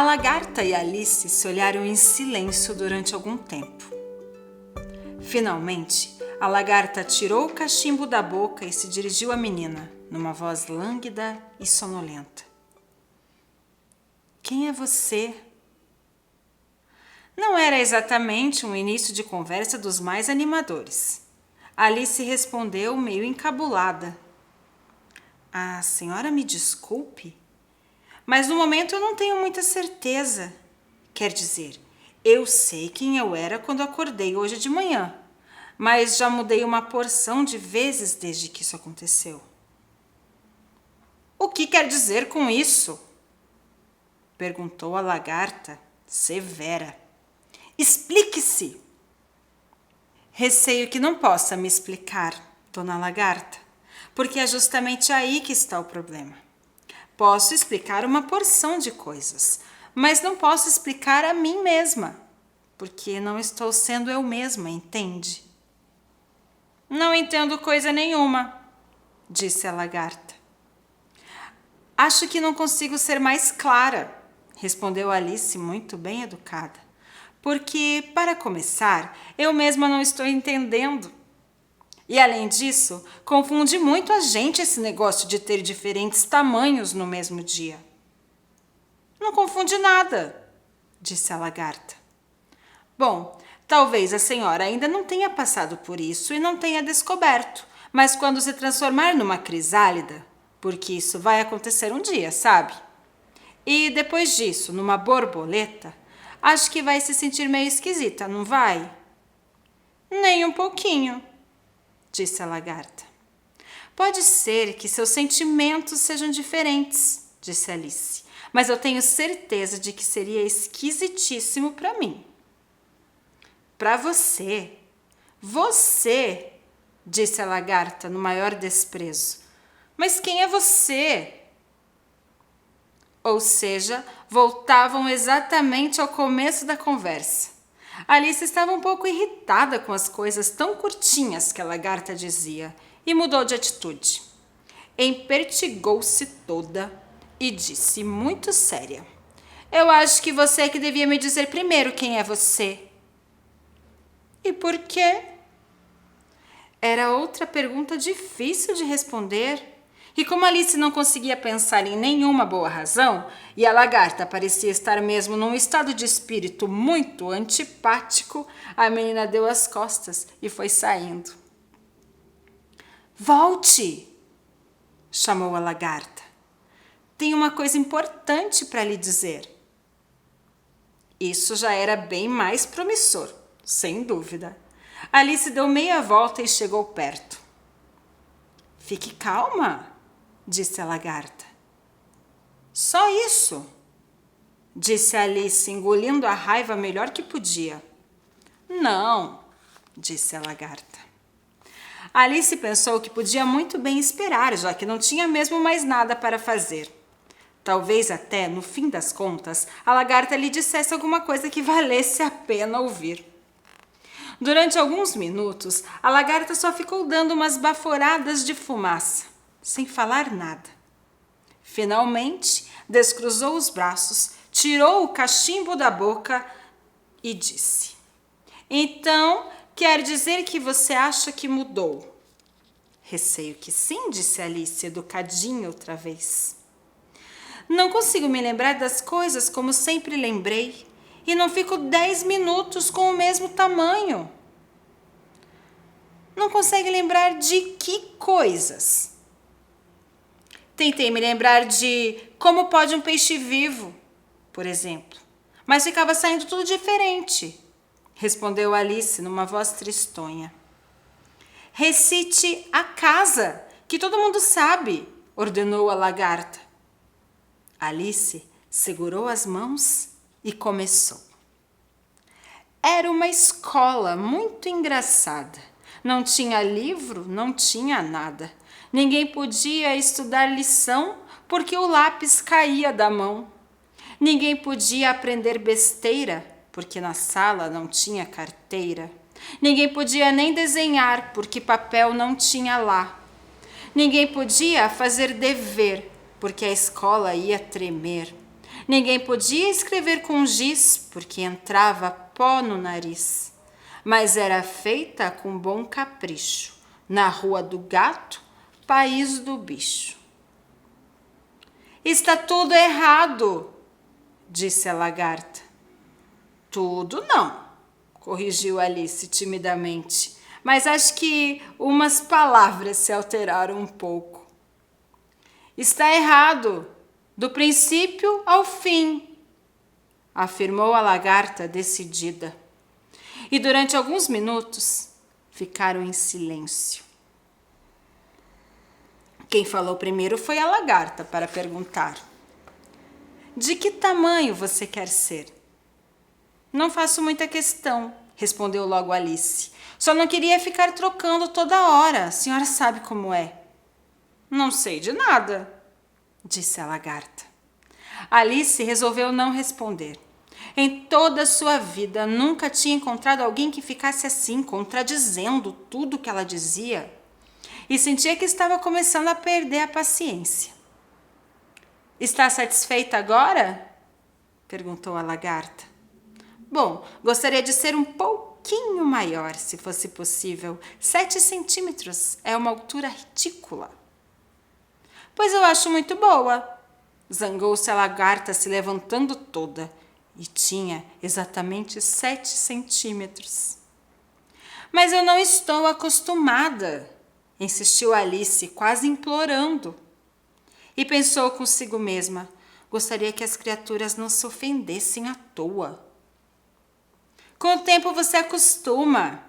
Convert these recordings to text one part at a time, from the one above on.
lagarta e Alice se olharam em silêncio durante algum tempo. Finalmente, a lagarta tirou o cachimbo da boca e se dirigiu à menina, numa voz lânguida e sonolenta. Quem é você? Não era exatamente um início de conversa dos mais animadores. Alice respondeu meio encabulada. A senhora me desculpe, mas no momento eu não tenho muita certeza. Quer dizer, eu sei quem eu era quando acordei hoje de manhã, mas já mudei uma porção de vezes desde que isso aconteceu. O que quer dizer com isso? Perguntou a lagarta, severa. Explique-se! Receio que não possa me explicar, dona lagarta, porque é justamente aí que está o problema. Posso explicar uma porção de coisas, mas não posso explicar a mim mesma, porque não estou sendo eu mesma, entende? Não entendo coisa nenhuma, disse a lagarta. Acho que não consigo ser mais clara, respondeu Alice muito bem educada, porque, para começar, eu mesma não estou entendendo. E, além disso, confunde muito a gente esse negócio de ter diferentes tamanhos no mesmo dia. Não confunde nada, disse a lagarta. Bom, talvez a senhora ainda não tenha passado por isso e não tenha descoberto, mas quando se transformar numa crisálida, porque isso vai acontecer um dia, sabe? E depois disso, numa borboleta, acho que vai se sentir meio esquisita, não vai? Nem um pouquinho, disse a lagarta. Pode ser que seus sentimentos sejam diferentes, disse Alice, mas eu tenho certeza de que seria esquisitíssimo para mim. Para você? Você, disse a lagarta no maior desprezo. Mas quem é você? Ou seja, voltavam exatamente ao começo da conversa. Alice estava um pouco irritada com as coisas tão curtinhas que a lagarta dizia e mudou de atitude. Empertigou-se toda e disse muito séria: Eu acho que você é que devia me dizer primeiro quem é você. E por quê? Era outra pergunta difícil de responder. E como Alice não conseguia pensar em nenhuma boa razão, e a lagarta parecia estar mesmo num estado de espírito muito antipático, a menina deu as costas e foi saindo. Volte! Chamou a lagarta. Tenho uma coisa importante para lhe dizer. Isso já era bem mais promissor, sem dúvida. Alice deu meia volta e chegou perto. Fique calma, disse a lagarta. Só isso, disse Alice, engolindo a raiva melhor que podia. Não, disse a lagarta. Alice pensou que podia muito bem esperar, já que não tinha mesmo mais nada para fazer. Talvez até, no fim das contas, a lagarta lhe dissesse alguma coisa que valesse a pena ouvir. Durante alguns minutos, a lagarta só ficou dando umas baforadas de fumaça, sem falar nada. Finalmente, descruzou os braços, tirou o cachimbo da boca e disse: Então, quer dizer que você acha que mudou? Receio que sim, disse Alice, educadinha outra vez. Não consigo me lembrar das coisas como sempre lembrei. E não fico 10 minutos com o mesmo tamanho. Não consegue lembrar de que coisas? Tentei me lembrar de como pode um peixe vivo, por exemplo. Mas ficava saindo tudo diferente, respondeu Alice numa voz tristonha. Recite a casa, que todo mundo sabe, ordenou a lagarta. Alice segurou as mãos e começou. Era uma escola muito engraçada. Não tinha livro, não tinha nada. Ninguém podia estudar lição porque o lápis caía da mão. Ninguém podia aprender besteira porque na sala não tinha carteira. Ninguém podia nem desenhar porque papel não tinha lá. Ninguém podia fazer dever porque a escola ia tremer. Ninguém podia escrever com giz, porque entrava pó no nariz. Mas era feita com bom capricho, na Rua do Gato, país do bicho. Está tudo errado, disse a lagarta. Tudo não, corrigiu Alice timidamente, mas acho que umas palavras se alteraram um pouco. Está errado, do princípio ao fim, afirmou a lagarta decidida. E durante alguns minutos ficaram em silêncio. Quem falou primeiro foi a lagarta para perguntar: de que tamanho você quer ser? Não faço muita questão, respondeu logo Alice. Só não queria ficar trocando toda hora, a senhora sabe como é. Não sei de nada, disse a lagarta. Alice resolveu não responder. Em toda a sua vida nunca tinha encontrado alguém que ficasse assim, contradizendo tudo que ela dizia, e sentia que estava começando a perder a paciência. Está satisfeita agora? Perguntou a lagarta. Bom, gostaria de ser um pouquinho maior, se fosse possível. 7 centímetros é uma altura ridícula. Pois eu acho muito boa, zangou-se a lagarta, se levantando toda. E tinha exatamente 7 centímetros. Mas eu não estou acostumada, insistiu Alice, quase implorando. E pensou consigo mesma: gostaria que as criaturas não se ofendessem à toa. Com o tempo você acostuma,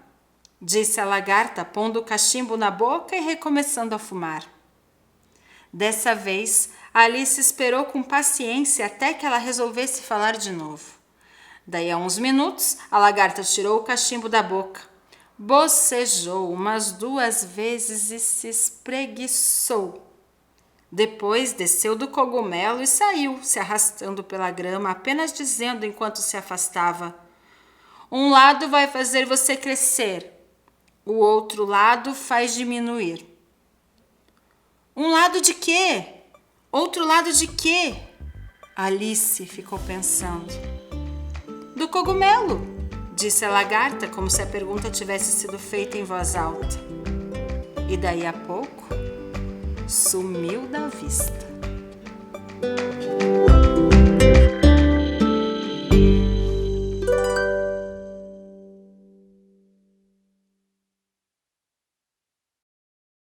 disse a lagarta, pondo o cachimbo na boca e recomeçando a fumar. Dessa vez, Alice esperou com paciência até que ela resolvesse falar de novo. Daí a uns minutos, a lagarta tirou o cachimbo da boca, bocejou umas 2 vezes e se espreguiçou. Depois desceu do cogumelo e saiu, se arrastando pela grama, apenas dizendo enquanto se afastava: um lado vai fazer você crescer, o outro lado faz diminuir. Um lado de quê? Outro lado de quê? Alice ficou pensando. Do cogumelo, disse a lagarta, como se a pergunta tivesse sido feita em voz alta. E daí a pouco, sumiu da vista.